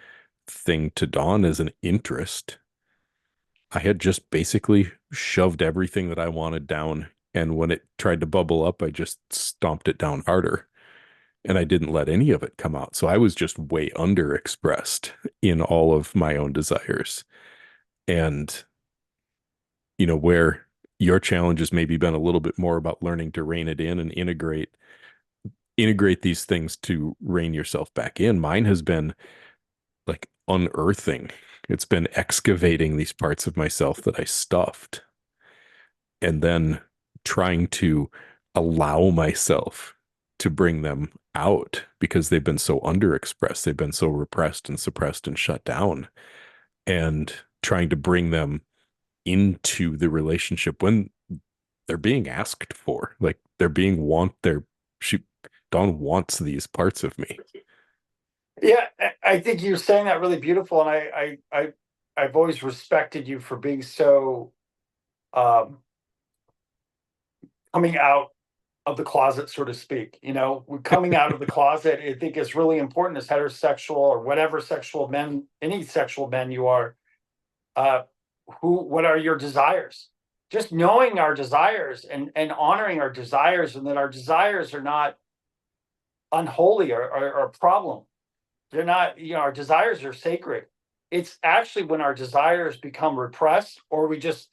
thing to dawn as an interest, I had just basically shoved everything that I wanted down. And when it tried to bubble up, I just stomped it down harder. And I didn't let any of it come out. So I was just way underexpressed in all of my own desires. And, where your challenge has maybe been a little bit more about learning to rein it in and integrate these things to rein yourself back in. Mine has been like unearthing. It's been excavating these parts of myself that I stuffed and then trying to allow myself to bring them out because they've been so underexpressed. They've been so repressed and suppressed and shut down, and trying to bring them into the relationship when they're being asked for. Like they're being she Dawn wants these parts of me. Yeah, I think you're saying that really beautiful, and I've always respected you for being so um, coming out of the closet, so to speak. Coming out of the closet, I think is really important as heterosexual or whatever sexual men, any sexual men you are. Uh, what are your desires? Just knowing our desires and honoring our desires, and that our desires are not unholy or a problem. They're not, our desires are sacred. It's actually when our desires become repressed or we just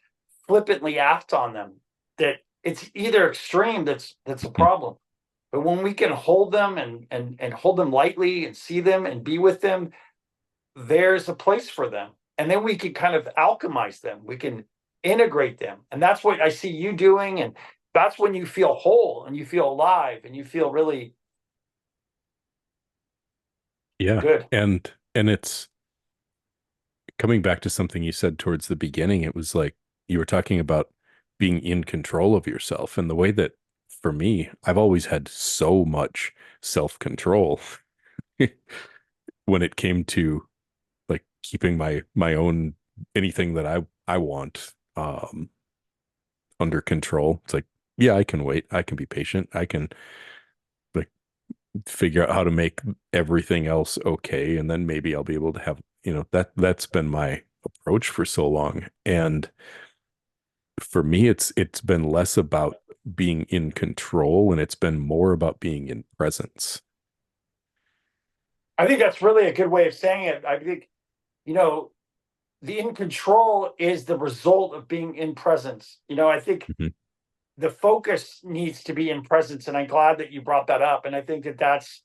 flippantly act on them that it's either extreme that's a problem. But when we can hold them and hold them lightly and see them and be with them, there's a place for them. And then we can kind of alchemize them. We can integrate them. And that's what I see you doing. And that's when you feel whole and you feel alive and you feel really Yeah. good. And it's coming back to something you said towards the beginning. It was like you were talking about being in control of yourself, and the way that for me, I've always had so much self-control when it came to like keeping my own anything that I want under control. It's like, yeah, I can wait. I can be patient. I can like figure out how to make everything else okay, and then maybe I'll be able to have, that's been my approach for so long. And for me, it's been less about being in control and it's been more about being in presence. I think that's really a good way of saying it. I think, you know, the in control is the result of being in presence. I think Mhm. the focus needs to be in presence. And I'm glad that you brought that up. And I think that that's,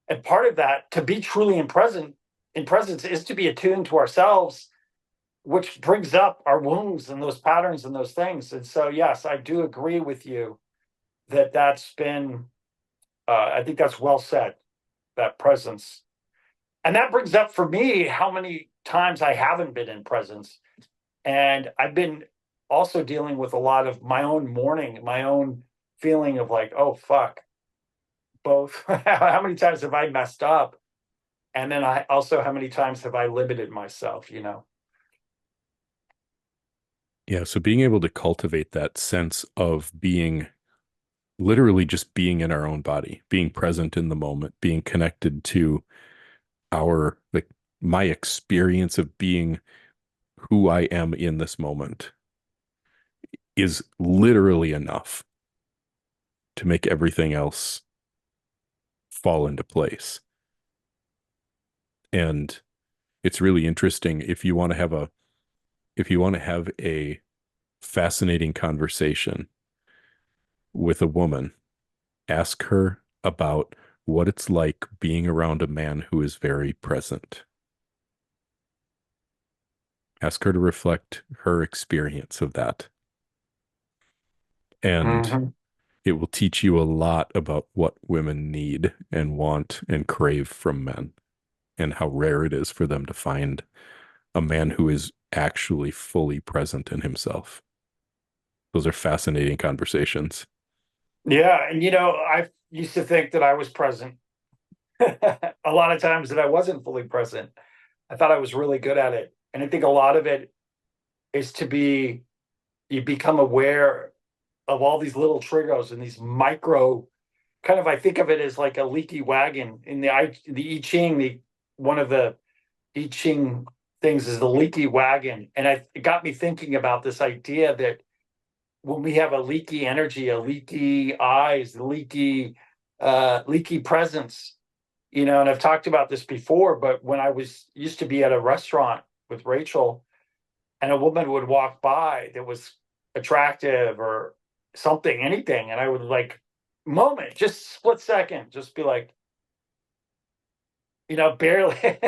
and part of that to be truly in presence is to be attuned to ourselves, which brings up our wounds and those patterns and those things. And so, yes, I do agree with you that that's been, I think that's well said, that presence. And that brings up for me how many times I haven't been in presence. And I've been also dealing with a lot of my own mourning, my own feeling of like, oh, fuck, both. How many times have I messed up? And then I also, how many times have I limited myself? Yeah, so being able to cultivate that sense of being literally just being in our own body, being present in the moment, being connected to our, like, my experience of being who I am in this moment is literally enough to make everything else fall into place. And it's really interesting if you want to have a fascinating conversation with a woman, ask her about what it's like being around a man who is very present. Ask her to reflect her experience of that. And Mhm. it will teach you a lot about what women need and want and crave from men, and how rare it is for them to find a man who is actually fully present in himself. Those are fascinating conversations. Yeah. And, I used to think that I was present a lot of times that I wasn't fully present. I thought I was really good at it. And I think a lot of it is you become aware of all these little triggers and these micro kind of, I think of it as like a leaky wagon in the I Ching, one of the I Ching things is the leaky wagon. And it got me thinking about this idea that when we have a leaky energy, a leaky eyes, leaky presence, and I've talked about this before, but when I was used to be at a restaurant with Rachel and a woman would walk by that was attractive or something, anything, and I would like moment, just split second, just be like, barely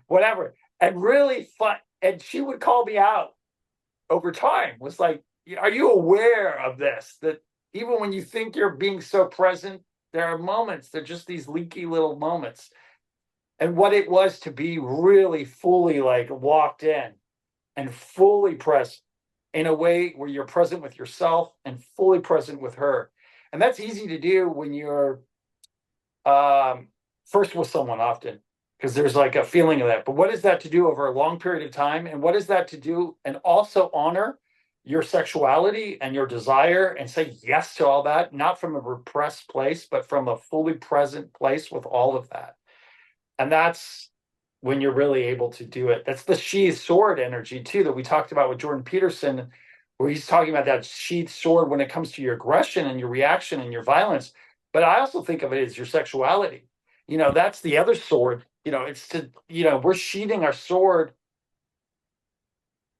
whatever. And really fun. And she would call me out over time, was like, are you aware of this? That even when you think you're being so present, there are moments, they're just these leaky little moments. And what it was to be really fully like locked in and fully present in a way where you're present with yourself and fully present with her. And that's easy to do when you're first with someone often, because there's like a feeling of that. But what is that to do over a long period of time? And what is that to do? And also honor your sexuality and your desire and say yes to all that, not from a repressed place, but from a fully present place with all of that. And that's when you're really able to do it. That's the sheath sword energy too that we talked about with Jordan Peterson, where he's talking about that sheath sword when it comes to your aggression and your reaction and your violence. But I also think of it as your sexuality. That's the other sword. It's to, we're sheathing our sword,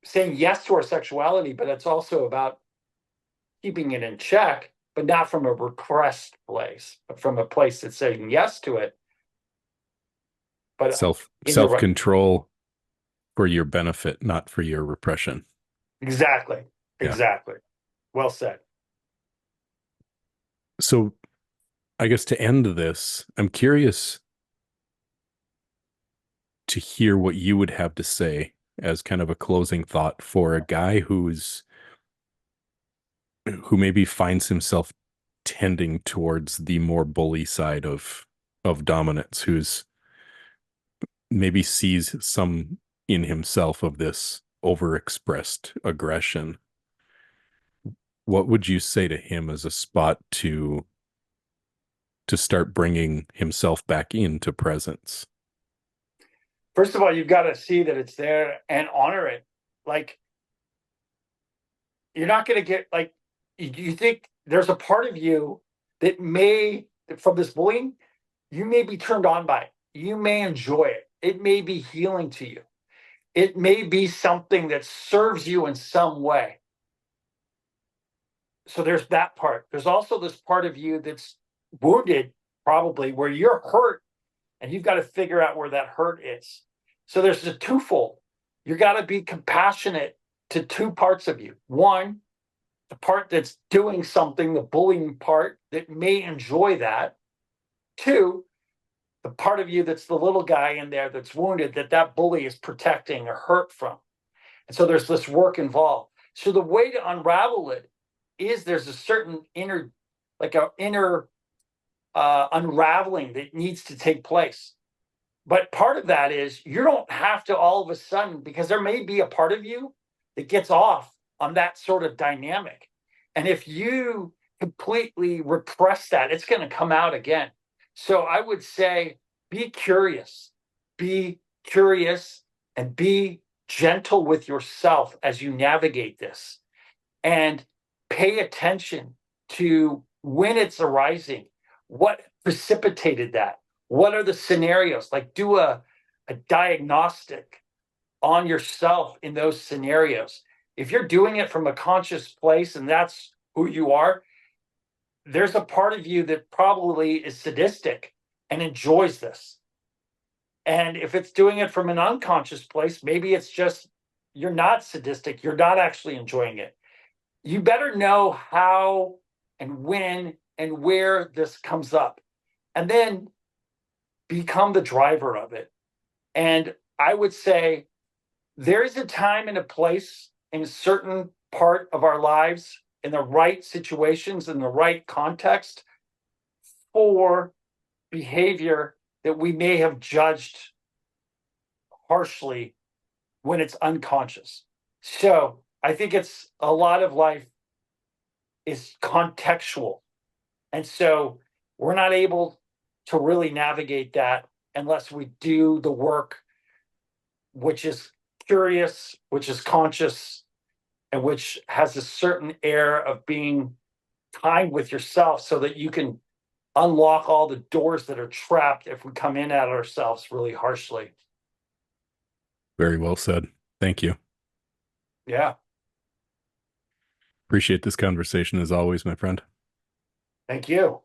saying yes to our sexuality, but it's also about keeping it in check, but not from a repressed place, but from a place that's saying yes to it. But in the Self right, control for your benefit, not for your repression. exactly, Yeah. exactly. Well said. So I guess to end this, I'm curious to hear what you would have to say as kind of a closing thought for a guy who maybe finds himself tending towards the more bully side of dominance, who's maybe sees some in himself of this overexpressed aggression. What would you say to him as a spot to to start bringing himself back into presence. First of all, you've got to see that it's there and honor it. Like, you're not going to get like, you think there's a part of you that may, from this bullying, you may be turned on by it. You may enjoy it. It may be healing to you. It may be something that serves you in some way. So there's that part. There's also this part of you that's wounded, probably, where you're hurt and you've got to figure out where that hurt is. So there's a twofold. You got to be compassionate to two parts of you. One, the part that's doing something, the bullying part that may enjoy that. Two, the part of you that's the little guy in there that's wounded, that bully is protecting or hurt from. And so there's this work involved. So the way to unravel it is there's a certain inner, like an inner unraveling that needs to take place. But part of that is you don't have to all of a sudden, because there may be a part of you that gets off on that sort of dynamic. And if you completely repress that, it's going to come out again. So I would say be curious and be gentle with yourself as you navigate this, and pay attention to when it's arising, what precipitated that, what are the scenarios, like do a diagnostic on yourself in those scenarios. If you're doing it from a conscious place and that's who you are, there's a part of you that probably is sadistic and enjoys this. And if it's doing it from an unconscious place, maybe it's just you're not sadistic, you're not actually enjoying it. You better know how and when and where this comes up, and then become the driver of it. And I would say there is a time and a place in a certain part of our lives, in the right situations, in the right context, for behavior that we may have judged harshly when it's unconscious. So I think it's a lot of life is contextual. And so we're not able to really navigate that unless we do the work, which is curious, which is conscious, and which has a certain air of being kind with yourself so that you can unlock all the doors that are trapped if we come in at ourselves really harshly. Very well said. Thank you. Yeah. Appreciate this conversation as always, my friend. Thank you.